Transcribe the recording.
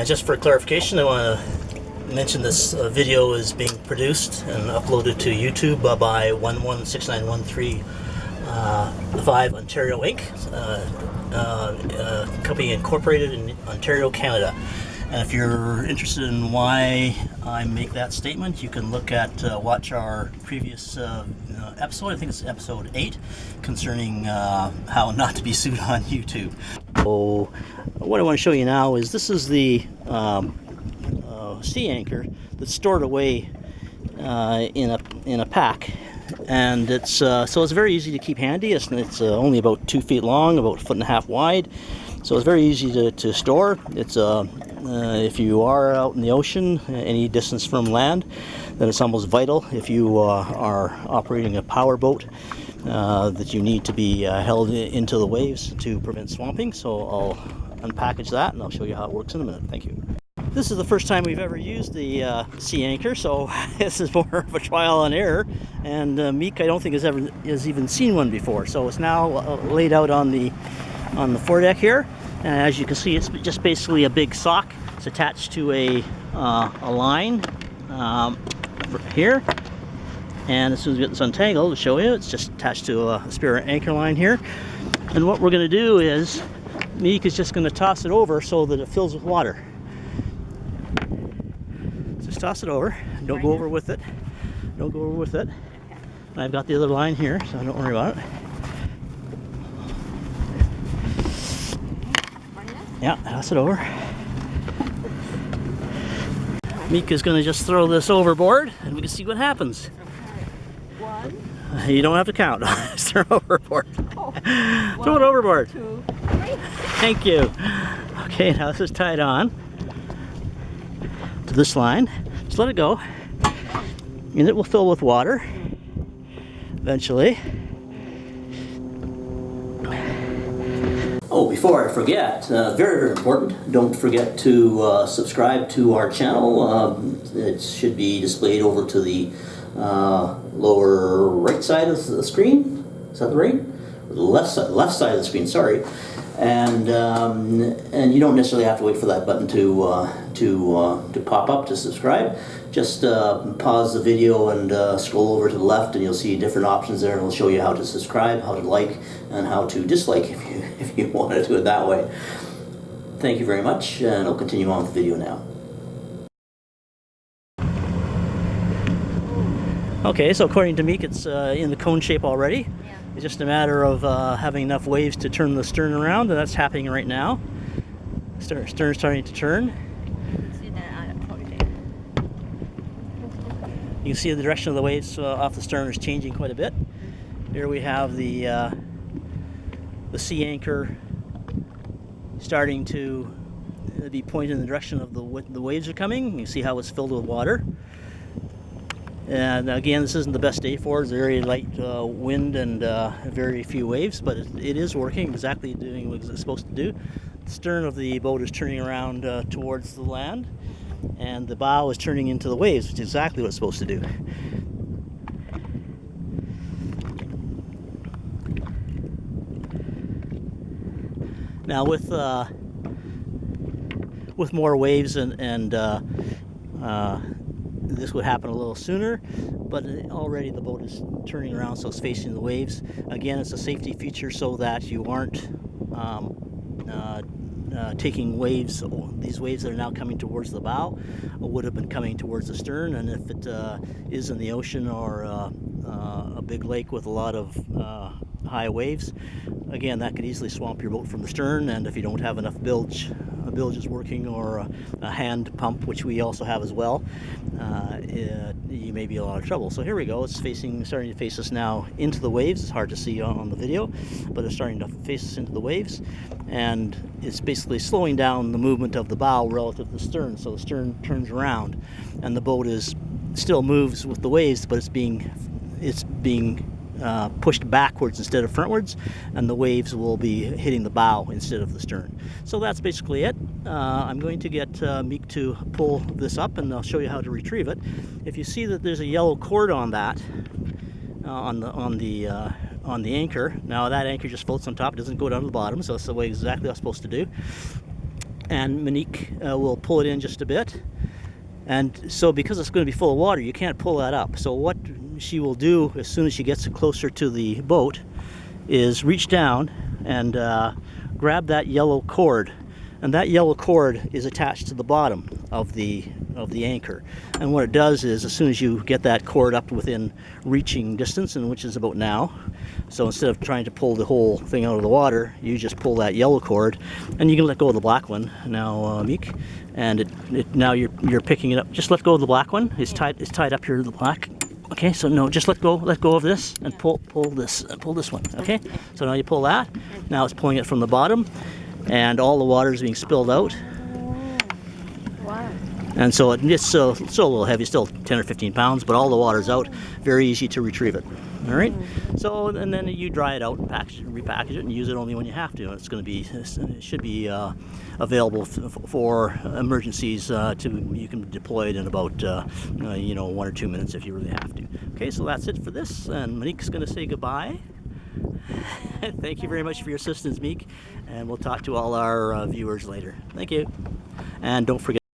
Just for clarification, I want to mention this video is being produced and uploaded to YouTube by 116913 Ontario Inc., company incorporated in Ontario, Canada. And if you're interested in why I make that statement, you can look at watch our previous episode. I think it's episode 8, concerning how not to be sued on YouTube. So what I want to show you now is this is the sea anchor that's stored away in a pack, and it's so it's very easy to keep handy. It's only about 2 feet long, about 1.5 feet wide, so it's very easy to store. It's if you are out in the ocean any distance from land, then it's almost vital if you are operating a power boat that you need to be held into the waves to prevent swamping. So I'll unpackage that and I'll show you how it works in a minute. Thank you. This is the first time we've ever used the sea anchor, so this is more of a trial and error. And MiQ, I don't think has even seen one before. So it's now laid out on the foredeck here. And as you can see, it's just basically a big sock. It's attached to a line here. And as soon as we get this untangled, to show you, it's just attached to a spare anchor line here. And what we're going to do is, MiQ is just going to toss it over so that it fills with water. Just toss it over. Don't go over with it. Don't go over with it. And I've got the other line here, so don't worry about it. Yeah, toss it over. MiQ is going to just throw this overboard, and we can see what happens. One. You don't have to count. Just throw it overboard. Oh. Throw it overboard. 2, 3. Thank you. Okay, now this is tied on to this line. Just let it go, and it will fill with water eventually. Oh, before I forget, very, very important, don't forget to subscribe to our channel. It should be displayed over to the lower right side of the screen. Is that the right? Or the left side of the screen, sorry. And you don't necessarily have to wait for that button to pop up to subscribe. Just pause the video and scroll over to the left, and you'll see different options there, and it'll show you how to subscribe, how to like, and how to dislike if you want to do it that way. Thank you very much, and I'll continue on with the video now. Okay, so according to MiQ, it's in the cone shape already. Yeah. It's just a matter of having enough waves to turn the stern around, and that's happening right now. Stern's starting to turn. You can see the direction of the waves off the stern is changing quite a bit. Here we have the sea anchor starting to be pointed in the direction of the waves are coming. You can see how it's filled with water. And again, this isn't the best day for it. It's very light wind and very few waves, but it is working, exactly doing what it's supposed to do. The stern of the boat is turning around towards the land, and the bow is turning into the waves, which is exactly what it's supposed to do. Now with more waves and this would happen a little sooner, but already the boat is turning around, so it's facing the waves. Again, it's a safety feature so that you aren't taking waves. These waves that are now coming towards the bow would have been coming towards the stern, and if it is in the ocean or a big lake with a lot of high waves, again, that could easily swamp your boat from the stern. And if you don't have enough bilge is working, or a hand pump, which we also have as well, you may be in a lot of trouble. So here we go. It's starting to face us now into the waves. It's hard to see on the video, but it's starting to face us into the waves, and it's basically slowing down the movement of the bow relative to the stern. So the stern turns around, and the boat still moves with the waves, but it's being pushed backwards instead of frontwards, and the waves will be hitting the bow instead of the stern. So that's basically it. I'm going to get MiQ to pull this up, and I'll show you how to retrieve it. If you see that there's a yellow cord on that, on the anchor, now that anchor just floats on top, it doesn't go down to the bottom, so that's the way exactly what I'm supposed to do. and MiQ will pull it in just a bit. And so because it's going to be full of water, you can't pull that up. So what she will do as soon as she gets closer to the boat is reach down and grab that yellow cord. And that yellow cord is attached to the bottom of the anchor. And what it does is, as soon as you get that cord up within reaching distance, and which is about now, so instead of trying to pull the whole thing out of the water, you just pull that yellow cord, and you can let go of the black one now, MiQ. And now you're picking it up. Just let go of the black one. It's tied up here to the black. Okay, so no, just let go of this and pull this one. Okay, so now you pull that. Now it's pulling it from the bottom, and all the water is being spilled out. Wow. And so it's still a little heavy, still 10 or 15 pounds, but all the water's out. Very easy to retrieve it. All right. So and then you dry it out and repackage it, and use it only when you have to. It should be available for emergencies. You can deploy it in about 1 or 2 minutes if you really have to. Okay, so that's it for this, and MiQ's going to say goodbye. Thank you very much for your assistance, MiQ, and we'll talk to all our viewers later. Thank you, and don't forget.